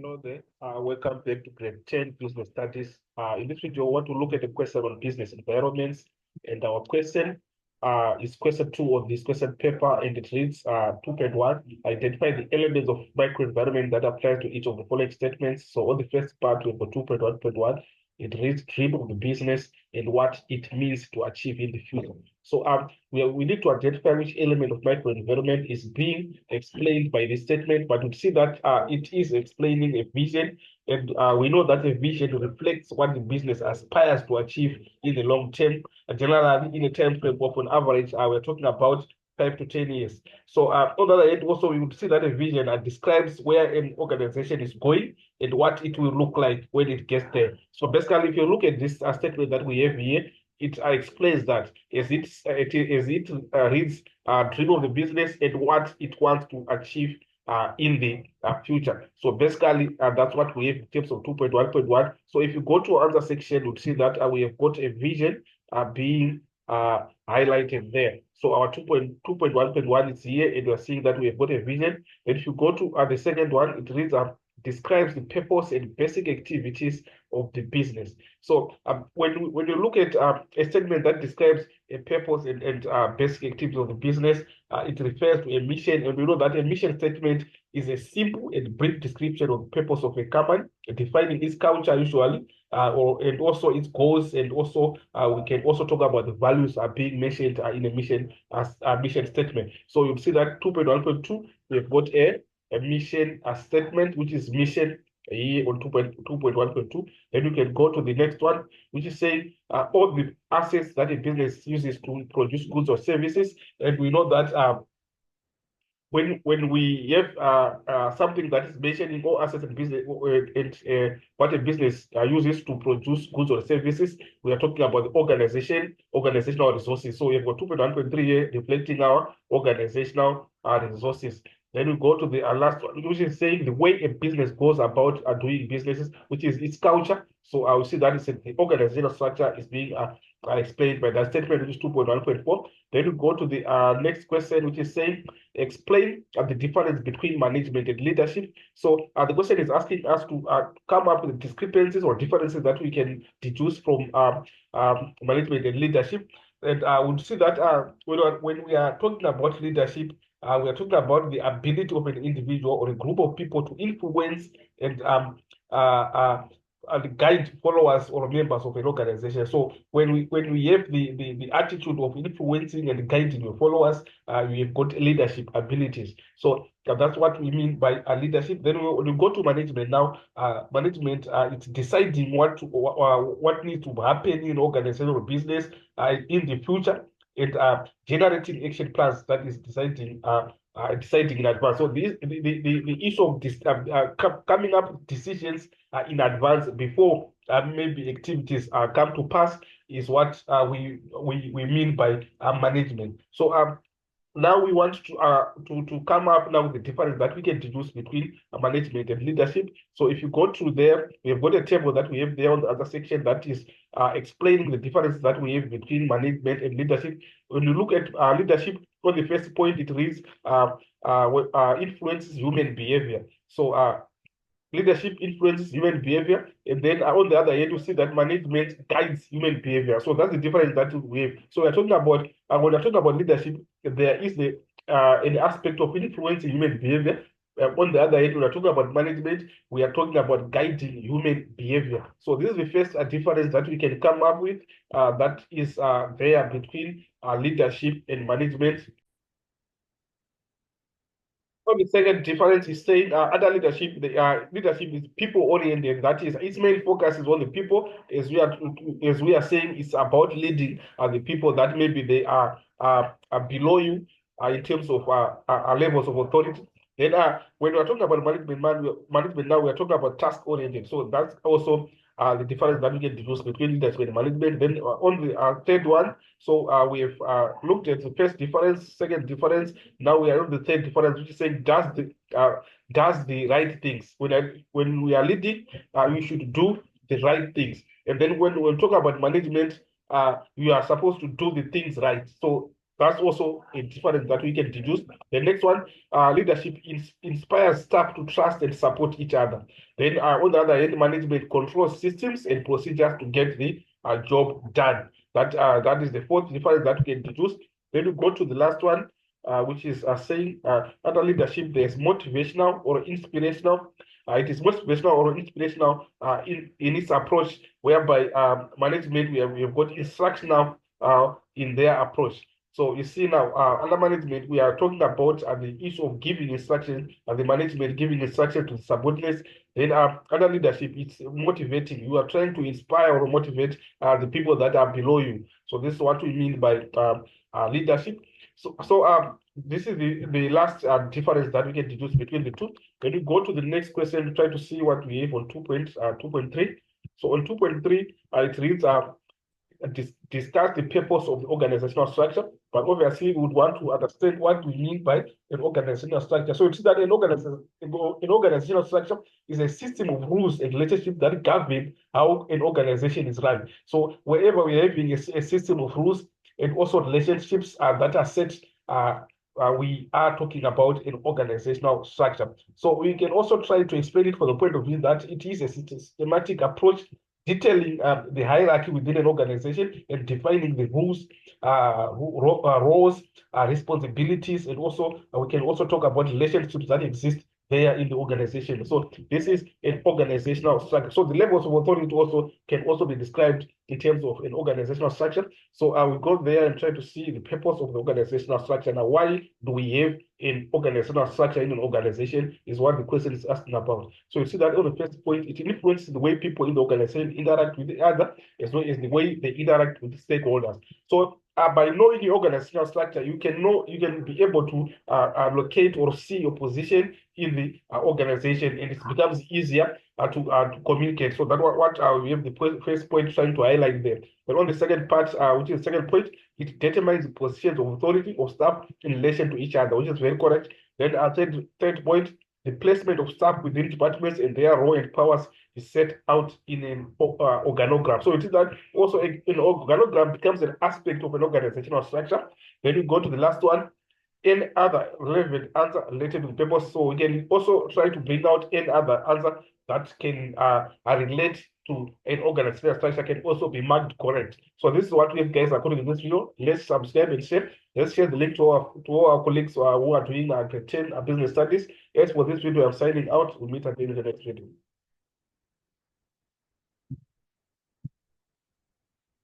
Hello there. Welcome back to Grade 10 Business Studies. In this video, I want to look at a question on business environments. And our question is question 2 of this question paper, and it reads 2.1. Identify the elements of microenvironment that apply to each of the following statements. So on the first part, we've got 2.1.1. It reads dream of the business and what it means to achieve in the future. So we need to identify which element of microenvironment is being explained by this statement, but we see that it is explaining a vision, and we know that a vision reflects what the business aspires to achieve in the long term. Generally, in a time frame of on average, we're talking about 5 to 10 years. So on the other hand, also we would see that a vision describes where an organization is going and what it will look like when it gets there. So basically, if you look at this statement that we have here, it explains that as it reads dream of the business and what it wants to achieve in the future. So basically, that's what we have in terms of 2.1.1. So if you go to another section, you'll see that we have got a vision being highlighted there. So our 2.1.1 is here, and we're seeing that we have got a vision. And if you go to the second one, it reads describes the purpose and basic activities of the business. So when you look at a statement that describes a purpose and basic activities of the business, it refers to a mission, and we know that a mission statement is a simple and brief description of the purpose of a company, defining its culture usually, and also its goals, and also we can also talk about the values are being mentioned in a mission as a mission statement. So you'll see that 2.1.2 we've got a mission statement, which is mission here on 2.1.2. Then you can go to the next one, which is saying all the assets that a business uses to produce goods or services. And we know that when we have something that is mentioning all assets and business and what a business uses to produce goods or services, we are talking about the organizational resources. So we have got 2.1.3 here reflecting our organizational resources. Then we go to the last one, which is saying the way a business goes about doing businesses, which is its culture. So I will see that the organizational structure is being explained by that statement, which is 2.1.4. Then we go to the next question, which is saying explain the difference between management and leadership. So the question is asking us to come up with discrepancies or differences that we can deduce from management and leadership. And I would see that when we are talking about leadership, we are talking about the ability of an individual or a group of people to influence and guide followers or members of an organization. So when we have the attitude of influencing and guiding your followers, we have got leadership abilities. So that's what we mean by leadership. Then when you go to management now, management it's deciding what needs to happen in organization or business in the future, and generating action plans that is deciding in advance. So the issue of this coming up with decisions in advance before maybe activities come to pass is what we mean by management. So now we want to come up now with the difference that we can deduce between management and leadership. So if you go through there, we have got a table that we have there on the other section that is explaining the difference that we have between management and leadership. When you look at leadership, on the first point, it reads influences human behavior. So leadership influences human behavior, and then on the other hand, you see that management guides human behavior. So that's the difference that we have. So we're talking about when we're talking about leadership, there is an aspect of influencing human behavior. On the other hand, when we're talking about management, we are talking about guiding human behavior. So this is the first difference that we can come up with that is there between leadership and management. The second difference is saying other leadership, leadership is people oriented. That is, its main focus is on the people. As we are saying, it's about leading the people that maybe they are below you in terms of levels of authority. Then when we're talking about management now, we're talking about task oriented. So that's also the difference that we can deduce between leadership and management. Then on the third one, so we have looked at the first difference, second difference. Now we are on the third difference, which is saying does the right things. When we are leading, we should do the right things. And then when we talk about management, you are supposed to do the things right. So That's also a difference that we can deduce. The next one, leadership inspires staff to trust and support each other. Then on the other hand, management controls systems and procedures to get the job done. That is the fourth difference that we can deduce. Then we go to the last one, which is saying under leadership, there's motivational or inspirational. It is motivational or inspirational in its approach, whereby management, we have got instructional in their approach. So you see now, under management, we are talking about the issue of giving instruction, and the management giving instruction to subordinates. Then under leadership, it's motivating. You are trying to inspire or motivate the people that are below you. So this is what we mean by leadership. So this is the last difference that we can deduce between the two. When you go to the next question, we try to see what we have on 2.3. So on 2.3, it reads discuss the purpose of the organizational structure, but obviously we would want to understand what we mean by an organizational structure. So it's that an organizational structure is a system of rules and relationships that govern how an organization is run. So wherever we're having a system of rules and also relationships that are set, we are talking about an organizational structure. So we can also try to explain it from the point of view that it is a systematic approach detailing the hierarchy within an organization and defining the rules, roles, responsibilities, and also we can also talk about relationships that exist there in the organization. So this is an organizational structure. So the levels of authority also can also be described in terms of an organizational structure. So I will go there and try to see the purpose of the organizational structure. Now, why do we have an organizational structure in an organization is what the question is asking about. So you see that on the first point, it influences the way people in the organization interact with the other, as well as the way they interact with the stakeholders. So by knowing the organizational structure, you can be able to locate or see your position in the organization, and it becomes easier to communicate. So that's what we have the first point trying to highlight there. But on the second part, which is the second point, it determines the positions of authority of staff in relation to each other, which is very correct. Then our third point, the placement of staff within departments and their role and powers is set out in an organogram. So it is that also an organogram becomes an aspect of an organizational structure. Then we go to the last one, any other relevant answer related to the purpose. So we can also try to bring out any other answer that can relate to an organizational structure can also be marked correct. So this is what we have, guys, according to this video. Let's subscribe and share. Let's share the link to all our colleagues who are doing grade 10 business studies. As for this video, I'm signing out. We'll meet again in the next video.